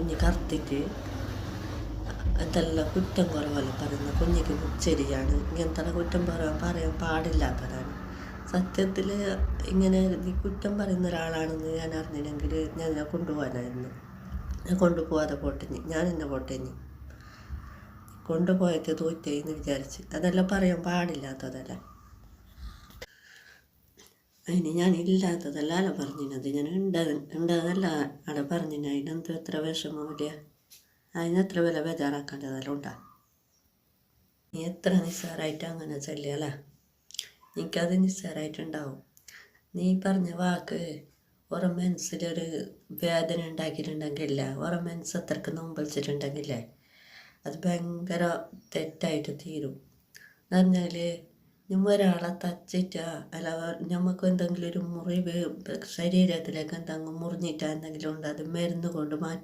കുഞ്ഞ് കറുത്തിട്ട് എന്തെല്ലാം കുറ്റം കുറവല്ല പറയുന്നത്. കുഞ്ഞിക്ക് മുച്ചരിയാണ്, ഇങ്ങനത്തെ കുറ്റം പറയാൻ പാടില്ലാത്തതാണ്. സത്യത്തിൽ ഇങ്ങനെ നീ കുറ്റം പറയുന്ന ഒരാളാണെന്ന് ഞാൻ അറിഞ്ഞില്ലെങ്കിൽ ഞാൻ കൊണ്ടുപോകാനായിരുന്നു. ഞാൻ കൊണ്ടുപോകാതെ പോട്ടെഞ്ഞി, ഞാൻ എന്നെ പോട്ടെഞ്ഞി കൊണ്ടുപോയത് തോറ്റേന്ന് വിചാരിച്ച്. അതെല്ലാം പറയാൻ പാടില്ലാത്തതല്ല. അതിന് ഞാൻ ഇല്ലാത്തതല്ല അല്ല പറഞ്ഞിരുന്നത്, ഞാൻ ഉണ്ടതല്ല അവിടെ പറഞ്ഞിന്. അതിനെന്തോ എത്ര വിഷമമില്ല, അതിനെത്ര വില ബേജാറാക്കേണ്ടതെല്ലാം ഉണ്ടാ. നീ എത്ര നിസ്സാരമായിട്ട് അങ്ങനെ ചെല്ലല, എനിക്കത് നിസ്സാരമായിട്ടുണ്ടാവും. നീ പറഞ്ഞ വാക്ക് ഓരോ മനസ്സിലൊരു വേദന ഉണ്ടാക്കിയിട്ടുണ്ടെങ്കിലേ, ഓരോ മനസ്സ് അത്രക്ക് നോമ്പളിച്ചിട്ടുണ്ടെങ്കിലേ അത് ഭയങ്കര തെറ്റായിട്ട് തീരും. എന്ന് പറഞ്ഞാൽ നമ്മൾ ഒരാളെ തച്ചിട്ടാ അല്ല നമുക്ക് എന്തെങ്കിലും ഒരു മുറിവ് ശരീരത്തിലേക്ക് എന്തെങ്കിലും മുറിഞ്ഞിട്ടാ എന്തെങ്കിലും ഉണ്ട്, അത് മരുന്ന് കൊണ്ട് മാറ്റാൻ